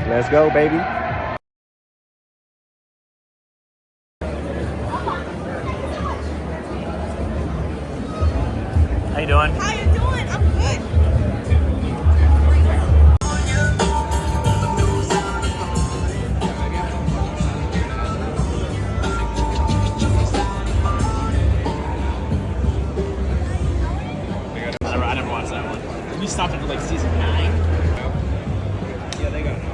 Let's go, baby. How you doing? How you doing? I'm good. I never watched that one. We stopped at like season 9. Yeah, they got it.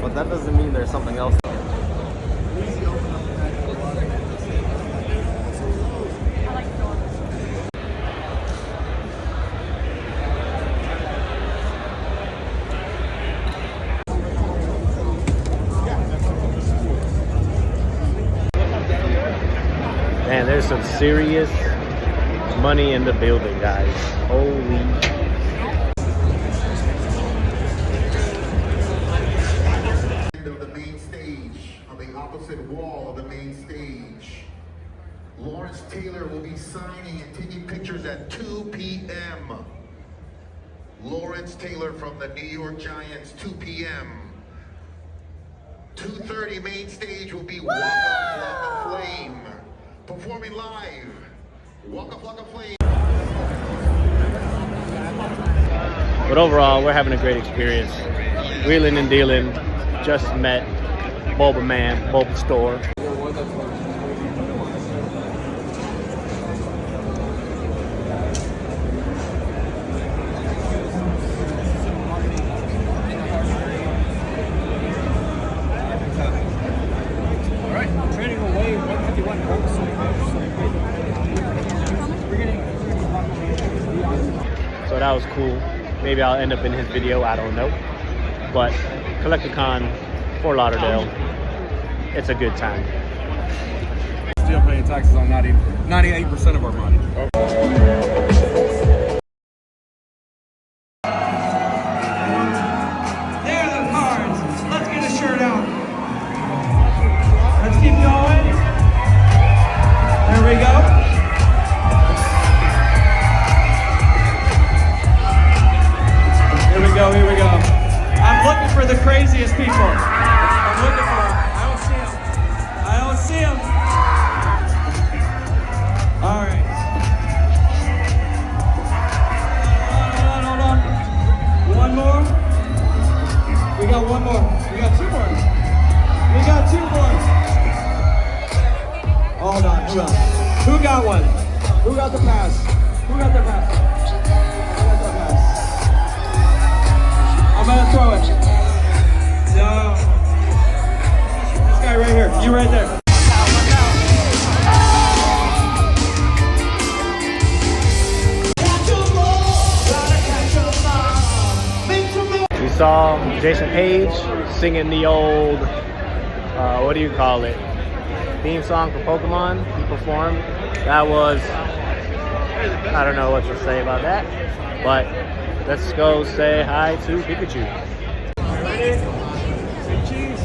But that doesn't mean there's something else. Man, there's some serious money in the building, guys. Holy. Of the main stage, on the opposite wall of the main stage, Lawrence Taylor will be signing and taking pictures at 2 p.m. Lawrence Taylor from the New York Giants, 2 p.m. 2:30 main stage will be Walk Up Like a Flame. Performing live, Walk Up Like a Flame. But overall, we're having a great experience. Wheeling and dealing. Just met Boba Man, Boba Store. So that was cool. Maybe I'll end up in his video, I don't know. But Collecticon, Fort Lauderdale, it's a good time. Still paying taxes on 98% of our money. There are the cards. Let's get a shirt out. Let's keep going. There we go. Here we go. I'm looking for the craziest people. I'm looking for them. I don't see them. All right. Hold on. One more. We got one more. We got two more. Hold on. Who got one? Who got the pass? I'm gonna throw it. No. This guy right here. You right there. We saw Jason Page singing the old, what do you call it? Theme song for Pokemon. He performed. That was, I don't know what to say about that, but let's go say hi to Pikachu. Ready? Say cheese.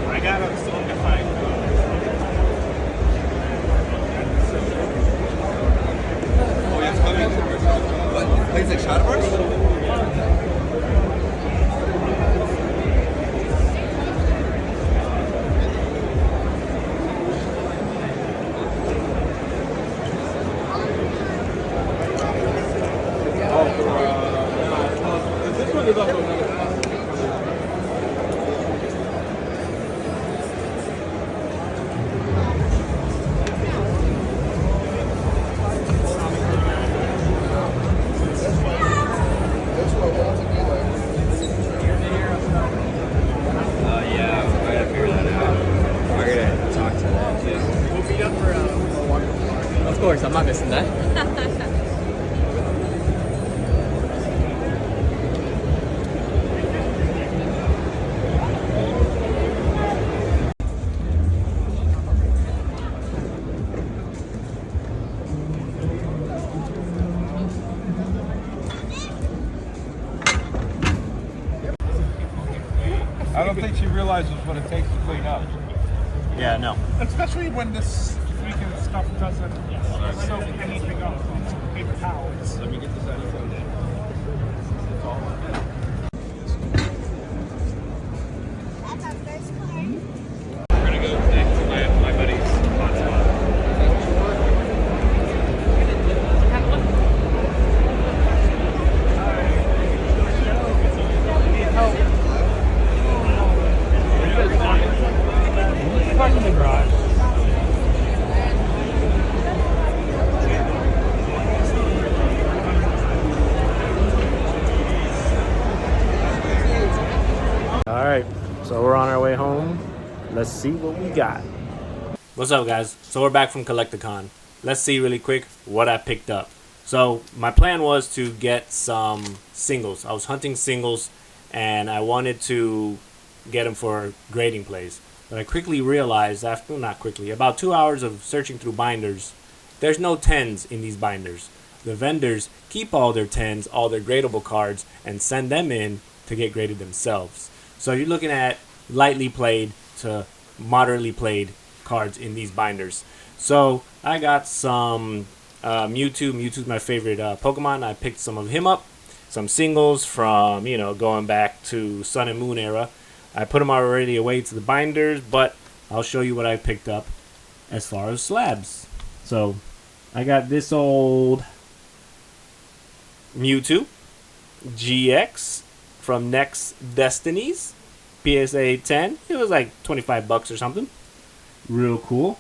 I got a song to find. Oh, yeah, it's coming. What? Plays like Shadowverse? Of course, I'm not missing that. I don't think she realizes what it takes to clean up. Yeah, no. Especially when this freaking stuff doesn't soak anything up on paper towels. Let me get this out of the We're gonna go next to my buddy's hot spot. Park in the garage. All right, so we're on our way home. Let's see what we got. What's up, guys? So we're back from Collecticon. Let's see really quick what I picked up. So my plan was to get some singles. I was hunting singles, and I wanted to get them for grading plays. But I quickly realized, after not quickly, about 2 hours of searching through binders, there's no 10s in these binders. The vendors keep all their 10s, all their gradable cards, and send them in to get graded themselves. So you're looking at lightly played to moderately played cards in these binders. So I got some Mewtwo. Mewtwo's my favorite Pokemon. I picked some of him up. Some singles from, you know, going back to Sun and Moon era. I put them already away to the binders, but I'll show you what I picked up as far as slabs. So I got this old Mewtwo GX from Next Destinies, PSA 10. It was like 25 bucks or something. Real cool.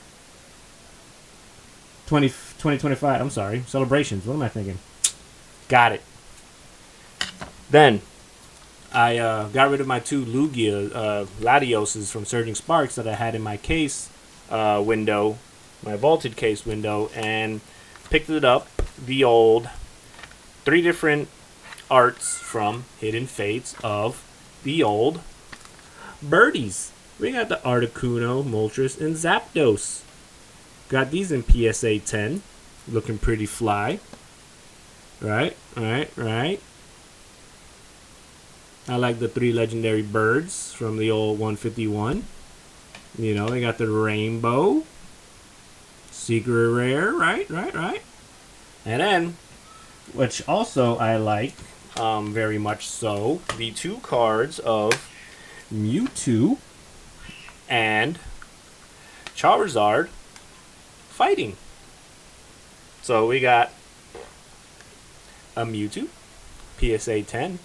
2025, I'm sorry. Celebrations. What am I thinking? Got it. Then I got rid of my two Lugia Latioses from Surging Sparks that I had in my case window, my vaulted case window, and picked it up, the old 3 different arts from Hidden Fates of the old birdies. We got the Articuno, Moltres, and Zapdos. Got these in PSA 10. Looking pretty fly. Right. I like the 3 legendary birds from the old 151. You know, they got the rainbow. Secret rare. Right. And then, which also I like, very much so, the 2 cards of Mewtwo and Charizard fighting. So we got a Mewtwo, PSA 10,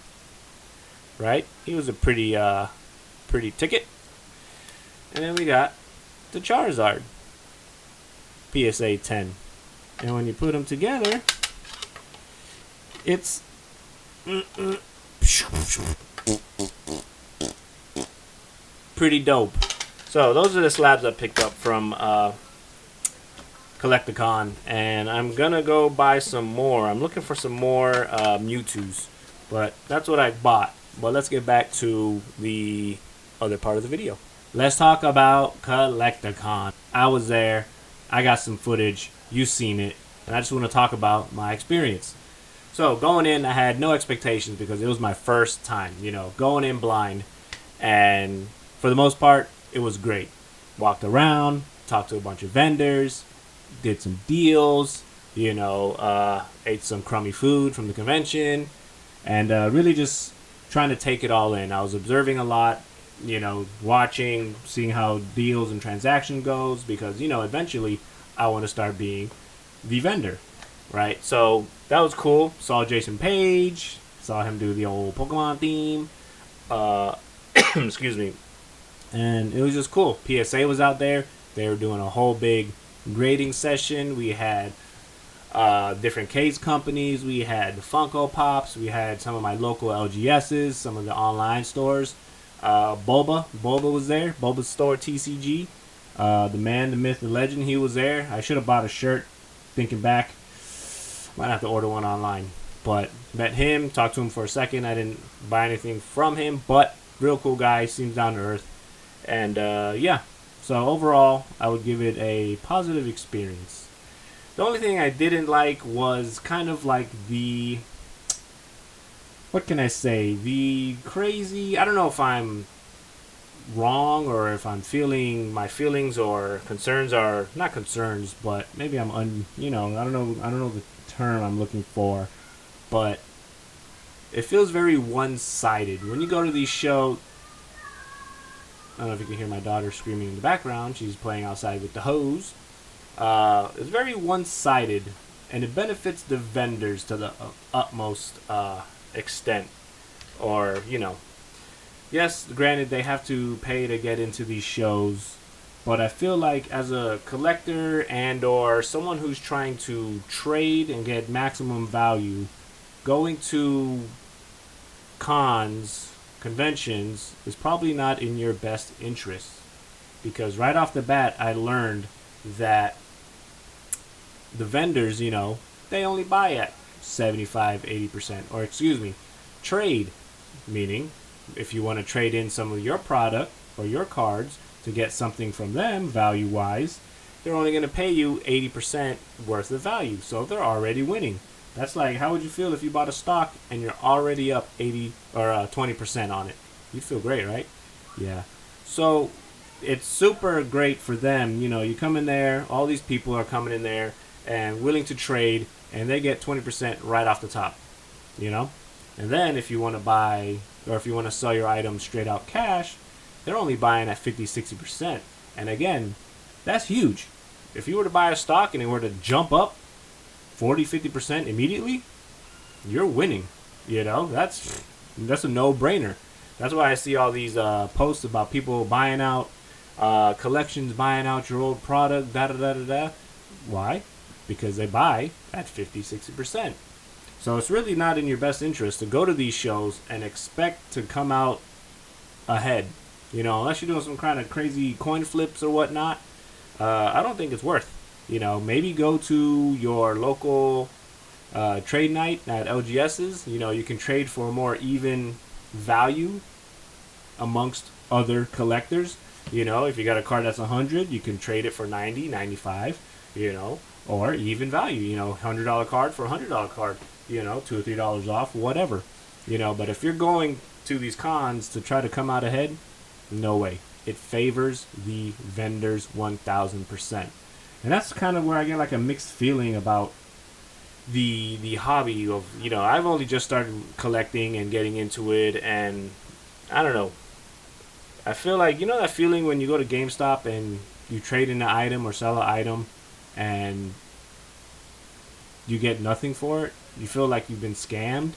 right? He was a pretty ticket. And then we got the Charizard, PSA 10. And when you put them together, it's pretty dope. So those are the slabs I picked up from Collecticon, and I'm gonna go buy some more. I'm looking for some more Mewtwo's, but that's what I bought. But let's get back to the other part of the video. Let's talk about Collecticon. I was there. I got some footage. You've seen it, and I just want to talk about my experience. So going in, I had no expectations because it was my first time, you know, going in blind, and for the most part, it was great. Walked around, talked to a bunch of vendors, did some deals, you know, ate some crummy food from the convention, and really just trying to take it all in. I was observing a lot, you know, watching, seeing how deals and transaction goes, because, you know, eventually I want to start being the vendor, right? So that was cool. Saw Jason Page, saw him do the old Pokemon theme, excuse me, and it was just cool. PSA was out there. They were doing a whole big grading session. We had different case companies. We had the Funko Pops. We had some of my local LGSs, some of the online stores. Boba was there. Boba's store, TCG. The man, the myth, the legend, he was there. I should have bought a shirt. Thinking back, might have to order one online. But met him, talked to him for a second. I didn't buy anything from him, but real cool guy, seems down to earth. And yeah, so overall, I would give it a positive experience. The only thing I didn't like was kind of like the, what can I say, the crazy, I don't know if I'm wrong, or if I'm feeling my feelings or concerns are not concerns, but maybe I'm I don't know the term I'm looking for, but it feels very one-sided when you go to these shows. I don't know if you can hear my daughter screaming in the background. She's playing outside with the hose. It's very one-sided, and it benefits the vendors to the utmost extent. Or, yes, granted, they have to pay to get into these shows, but I feel like as a collector and or someone who's trying to trade and get maximum value, going to conventions is probably not in your best interest, because right off the bat I learned that the vendors, they only buy at 75-80%, or excuse me, trade, meaning if you want to trade in some of your product or your cards to get something from them value wise, they're only going to pay you 80% worth of value, so they're already winning. That's like, how would you feel if you bought a stock and you're already up 80 or 20% on it? You'd feel great, right? Yeah. So it's super great for them. You come in there, all these people are coming in there and willing to trade, and they get 20% right off the top. And then if you want to buy, or if you want to sell your items straight out cash, they're only buying at 50-60%. And again, that's huge. If you were to buy a stock and it were to jump up 40-50% immediately, you're winning. That's a no-brainer. That's why I see all these posts about people buying out collections, buying out your old product, da-da-da-da-da. Why? Because they buy at 50-60%. So it's really not in your best interest to go to these shows and expect to come out ahead. Unless you're doing some kind of crazy coin flips or whatnot, I don't think it's worth. Maybe go to your local trade night at LGS's. You can trade for a more even value amongst other collectors. If you got a card that's 100, you can trade it for 90, 95, or even value, $100 card for $100 card, $2 or $3 off, whatever. But if you're going to these cons to try to come out ahead, no way. It favors the vendors 1000%. And that's kind of where I get like a mixed feeling about the hobby of, I've only just started collecting and getting into it, and I don't know. I feel like, that feeling when you go to GameStop and you trade in an item or sell an item and you get nothing for it? You feel like you've been scammed?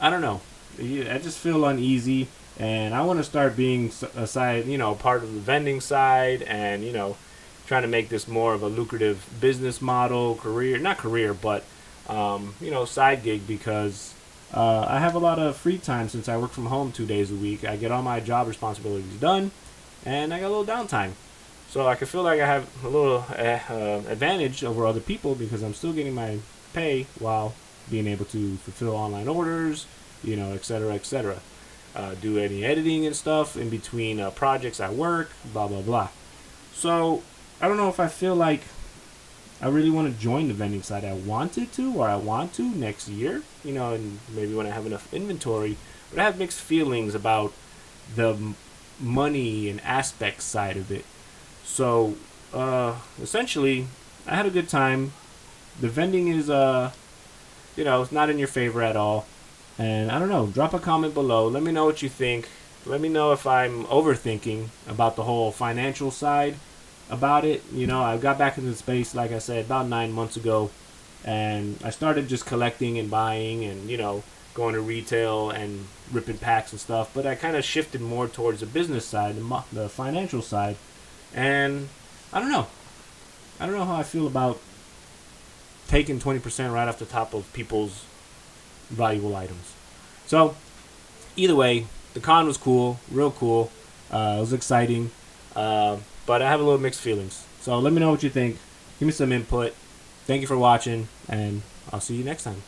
I don't know. I just feel uneasy, and I want to start being a side, part of the vending side, and trying to make this more of a lucrative business model, not career, but side gig, because I have a lot of free time since I work from home 2 days a week. I get all my job responsibilities done, and I got a little downtime. So I can feel like I have a little advantage over other people, because I'm still getting my pay while being able to fulfill online orders, etc., etc. Do any editing and stuff in between projects at work, blah, blah, blah. So I don't know if I feel like I really want to join the vending side. I wanted to, or I want to next year, and maybe when I have enough inventory. But I have mixed feelings about the money and aspect side of it. So essentially, I had a good time. The vending is it's not in your favor at all. And I don't know, drop a comment below. Let me know what you think. Let me know if I'm overthinking about the whole financial side about it. I got back into the space, like I said, about 9 months ago. And I started just collecting and buying and, going to retail and ripping packs and stuff. But I kind of shifted more towards the business side, the financial side. And I don't know. I don't know how I feel about taking 20% right off the top of people's valuable items. So either way, the con was cool, real cool. It was exciting, but I have a little mixed feelings. So let me know what you think. Give me some input. Thank you for watching, and I'll see you next time.